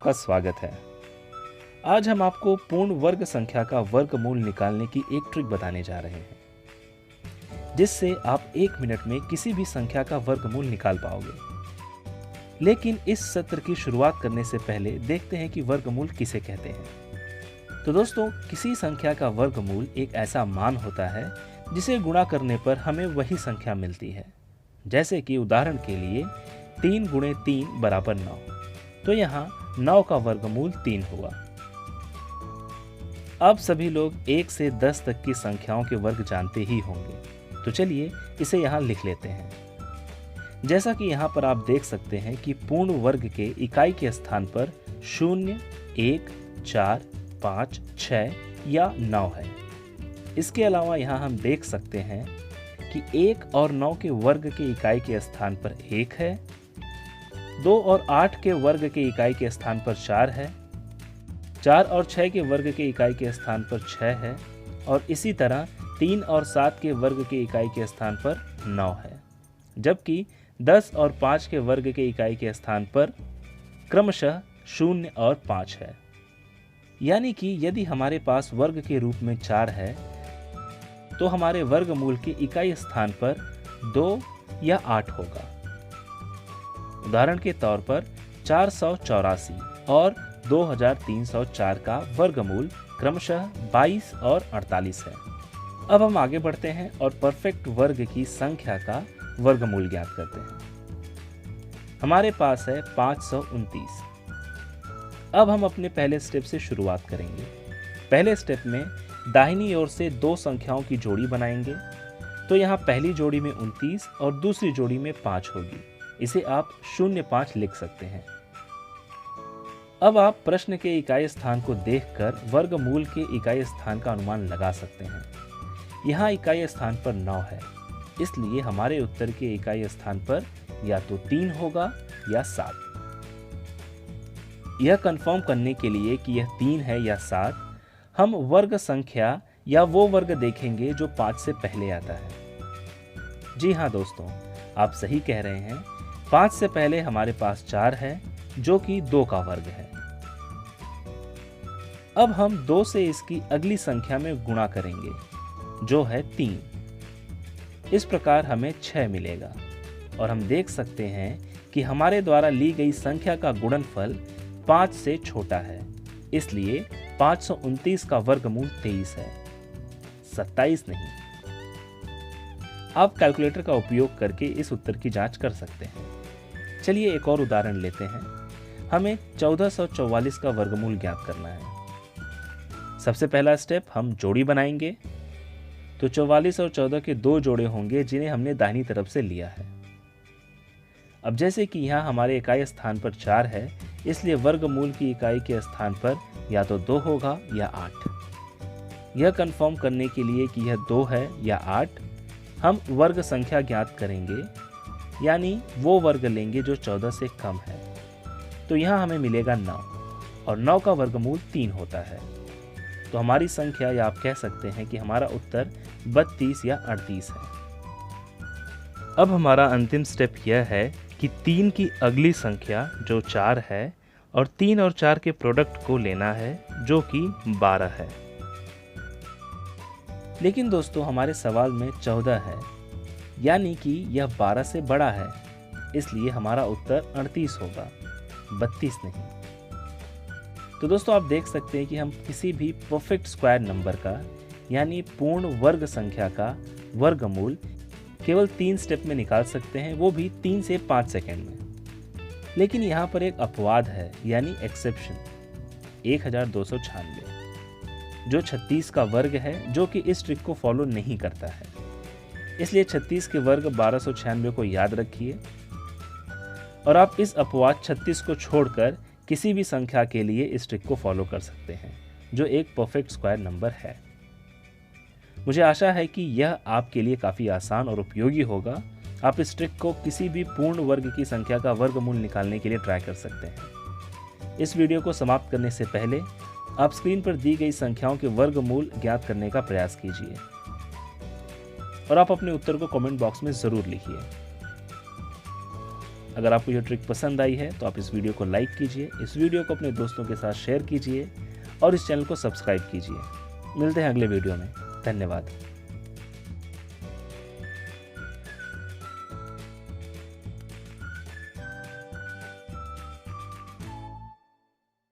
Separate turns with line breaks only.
आपका स्वागत है। आज हम आपको पूर्ण वर्ग संख्या का वर्गमूल निकालने की एक ट्रिक बताने जा रहे हैं, जिससे आप 1 मिनट में किसी भी संख्या का वर्गमूल निकाल पाओगे। लेकिन इस सत्र की शुरुआत करने से पहले देखते हैं कि वर्गमूल किसे कहते हैं। तो दोस्तों, किसी संख्या का वर्गमूल एक ऐसा मान होता है जिसे गुणा करने पर हमें वही संख्या मिलती है। जैसे कि उदाहरण के लिए 3 गुणे 3 बराबर 9, तो यहाँ 9 का वर्गमूल 3 हुआ। अब सभी लोग 1 से 10 तक की संख्याओं के वर्ग जानते ही होंगे, तो चलिए इसे यहाँ लिख लेते हैं। जैसा कि यहाँ पर आप देख सकते हैं कि पूर्ण वर्ग के इकाई के स्थान पर 0, 1, 4, 5, 6 या 9 है। इसके अलावा यहाँ हम देख सकते हैं कि 1 और 9 के वर्ग के इकाई के स्थान पर 1 है, 2 और 8 के वर्ग के इकाई के स्थान पर 4 है, 4 और 6 के वर्ग के इकाई के स्थान पर 6 है, और इसी तरह 3 और 7 के वर्ग के इकाई के स्थान पर 9 है। जबकि 10 और 5 के वर्ग के इकाई के स्थान पर क्रमशः 0 और 5 है। यानी कि यदि हमारे पास वर्ग के रूप में 4 है, तो हमारे वर्गमूल के इकाई स्थान पर 2 या 8 होगा। उदाहरण के तौर पर 484 और 2304 का वर्गमूल क्रमशः 22 और 48 है। अब हम आगे बढ़ते हैं और परफेक्ट वर्ग की संख्या का वर्गमूल ज्ञात करते हैं। हमारे पास है 529। अब हम अपने पहले स्टेप से शुरुआत करेंगे। पहले स्टेप में दाहिनी ओर से 2 संख्याओं की जोड़ी बनाएंगे, तो यहाँ पहली जोड़ी में 29 और दूसरी जोड़ी में 5 होगी। इसे आप 05 लिख सकते हैं। अब आप प्रश्न के इकाई स्थान को देखकर वर्गमूल के इकाई स्थान का अनुमान लगा सकते हैं। यहाँ इकाई स्थान पर 9 है, इसलिए हमारे उत्तर के इकाई स्थान पर या तो 3 होगा या 7। यह कंफर्म करने के लिए कि यह 3 है या 7, हम वर्ग संख्या या वो वर्ग देखेंगे जो 5 से पहले आता है। जी हाँ दोस्तों, आप सही कह रहे हैं। 5 से पहले हमारे पास 4 है, जो कि 2 का वर्ग है। अब हम 2 से इसकी अगली संख्या में गुणा करेंगे, जो है 3। इस प्रकार हमें 6 मिलेगा, और हम देख सकते हैं कि हमारे द्वारा ली गई संख्या का गुणनफल 5 से छोटा है, इसलिए 529 का वर्गमूल 23 है, 27 नहीं। आप कैलकुलेटर का उपयोग करके इस उत्तर की जांच कर सकते हैं। चलिए एक और उदाहरण लेते हैं। हमें 1444 का वर्गमूल ज्ञात करना है। सबसे पहला स्टेप, हम जोड़ी बनाएंगे। तो 44 और 14 के 2 जोड़े होंगे, जिन्हें हमने दाहिनी तरफ से लिया है। अब जैसे कि यहाँ हमारे इकाई स्थान पर 4 है, इसलिए वर्गमूल की इकाई के स्थान पर या तो 2 होगा या 8। यह कंफर्म करने के लिए कि यह 2 है या 8, हम वर्ग संख्या ज्ञात करेंगे, यानी वो वर्ग लेंगे जो 14 से कम है। तो यहाँ हमें मिलेगा 9, और 9 का वर्गमूल 3 होता है। तो हमारी संख्या, या आप कह सकते हैं कि हमारा उत्तर 32 या 38 है। अब हमारा अंतिम स्टेप यह है कि 3 की अगली संख्या जो 4 है, और 3 और 4 के प्रोडक्ट को लेना है, जो कि 12 है। लेकिन दोस्तों, हमारे सवाल में 14 है, यानी कि यह 12 से बड़ा है, इसलिए हमारा उत्तर 38 होगा, 32 नहीं। तो दोस्तों, आप देख सकते हैं कि हम किसी भी परफेक्ट स्क्वायर नंबर का, यानी पूर्ण वर्ग संख्या का वर्गमूल केवल 3 स्टेप में निकाल सकते हैं, वो भी 3 से 5 सेकेंड में। लेकिन यहाँ पर एक अपवाद है, यानी एक्सेप्शन, 1296, जो 36 का वर्ग है, जो कि इस ट्रिक को फॉलो नहीं करता है। इसलिए 36 के वर्ग 1296 को याद रखिए, और आप इस अपवाद 36 को छोड़कर किसी भी संख्या के लिए इस ट्रिक को फॉलो कर सकते हैं, जो एक परफेक्ट स्क्वायर नंबर है। मुझे आशा है कि यह आपके लिए काफ़ी आसान और उपयोगी होगा। आप इस ट्रिक को किसी भी पूर्ण वर्ग की संख्या का वर्गमूल निकालने के लिए ट्राई कर सकते हैं। इस वीडियो को समाप्त करने से पहले आप स्क्रीन पर दी गई संख्याओं के वर्गमूल ज्ञात करने का प्रयास कीजिए, और आप अपने उत्तर को कमेंट बॉक्स में ज़रूर लिखिए। अगर आपको यह ट्रिक पसंद आई है तो आप इस वीडियो को लाइक कीजिए, इस वीडियो को अपने दोस्तों के साथ शेयर कीजिए और इस चैनल को सब्सक्राइब कीजिए। मिलते हैं अगले वीडियो में। धन्यवाद।